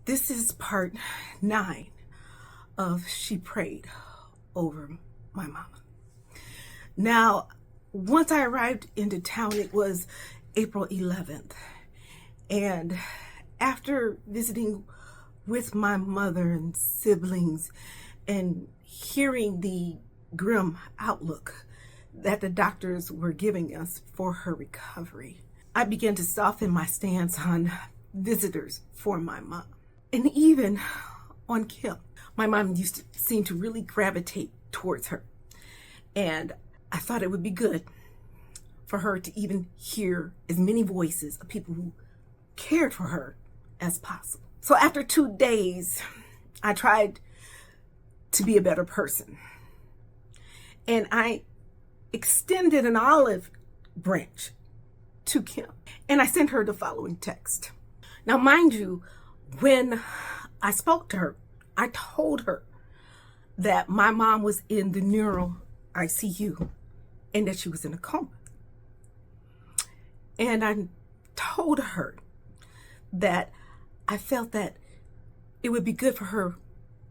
This is part 9 of She Prayed Over My Mama. Now, once I arrived into town, it was April 11th. And after visiting with my mother and siblings and hearing the grim outlook that the doctors were giving us for her recovery, I began to soften my stance on visitors for my mom. And even on Kim. My mom used to seem to really gravitate towards her. And I thought it would be good for her to even hear as many voices of people who cared for her as possible. So after 2 days, I tried to be a better person. And I extended an olive branch to Kim. And I sent her the following text. Now, mind you, when I spoke to her, I told her that my mom was in the neuro ICU and that she was in a coma. And I told her that I felt that it would be good for her,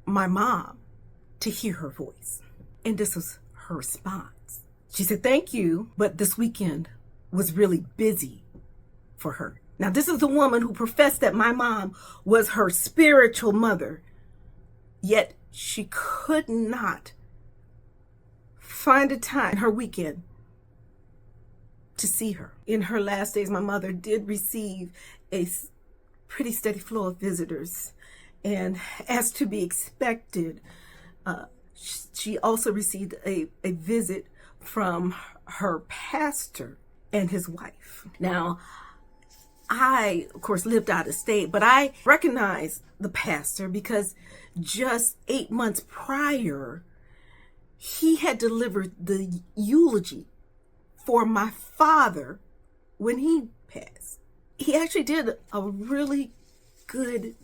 my mom, to hear her voice. And this was her response. She said, "Thank you, but this weekend was really busy for her." Now, this is the woman who professed that my mom was her spiritual mother, yet she could not find a time in her weekend to see her. In her last days, my mother did receive a pretty steady flow of visitors, and as to be expected, she also received a visit from her pastor and his wife. Now, I, of course, lived out of state, but I recognized the pastor because just 8 months prior, he had delivered the eulogy for my father when he passed. He actually did a really good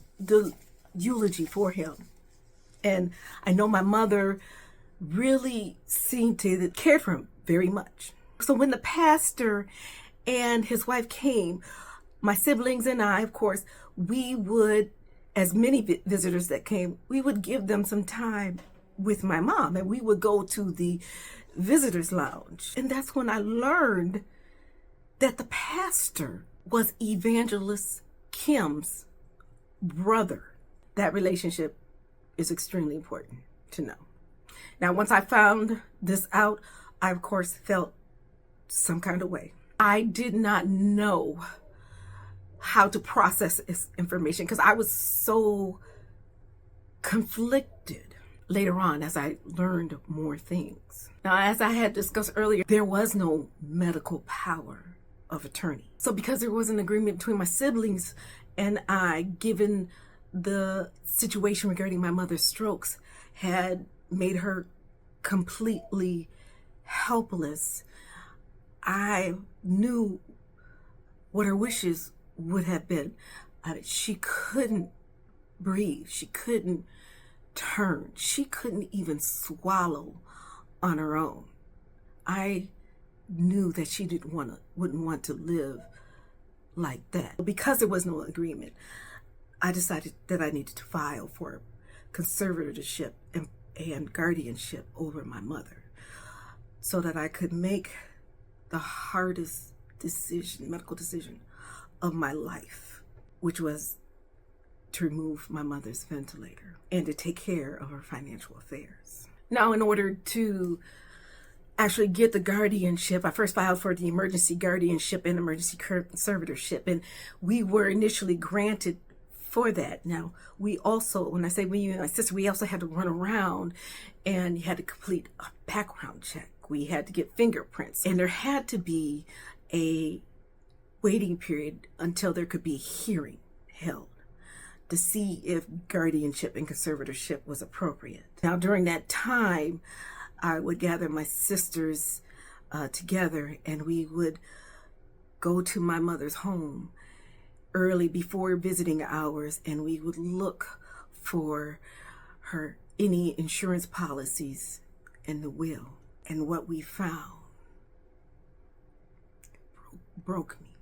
eulogy for him. And I know my mother really seemed to care for him very much. So when the pastor and his wife came, my siblings and I, of course, we would, as many visitors that came, we would give them some time with my mom, and we would go to the visitors lounge. And that's when I learned that the pastor was Evangelist Kim's brother. That relationship is extremely important to know. Now, once I found this out, I, of course, felt some kind of way. I did not know how to process this information because I was so conflicted later on as I learned more things. Now, as I had discussed earlier, there was no medical power of attorney. So because there was an agreement between my siblings and I, given the situation regarding my mother's strokes had made her completely helpless, I knew what her wishes would have been. She couldn't breathe. She couldn't turn. She couldn't even swallow on her own. I knew that she wouldn't want to live like that. Because there was no agreement, I decided that I needed to file for conservatorship and guardianship over my mother so that I could make the hardest medical decision of my life, which was to remove my mother's ventilator and to take care of her financial affairs. Now, in order to actually get the guardianship, I first filed for the emergency guardianship and emergency conservatorship, and we were initially granted for that. Now, we also, when I say we and my sister, we also had to run around and you had to complete a background check. We had to get fingerprints, and there had to be a waiting period until there could be a hearing held to see if guardianship and conservatorship was appropriate. Now, during that time, I would gather my sisters together, and we would go to my mother's home early before visiting hours, and we would look for her any insurance policies in the will. And what we found broke me.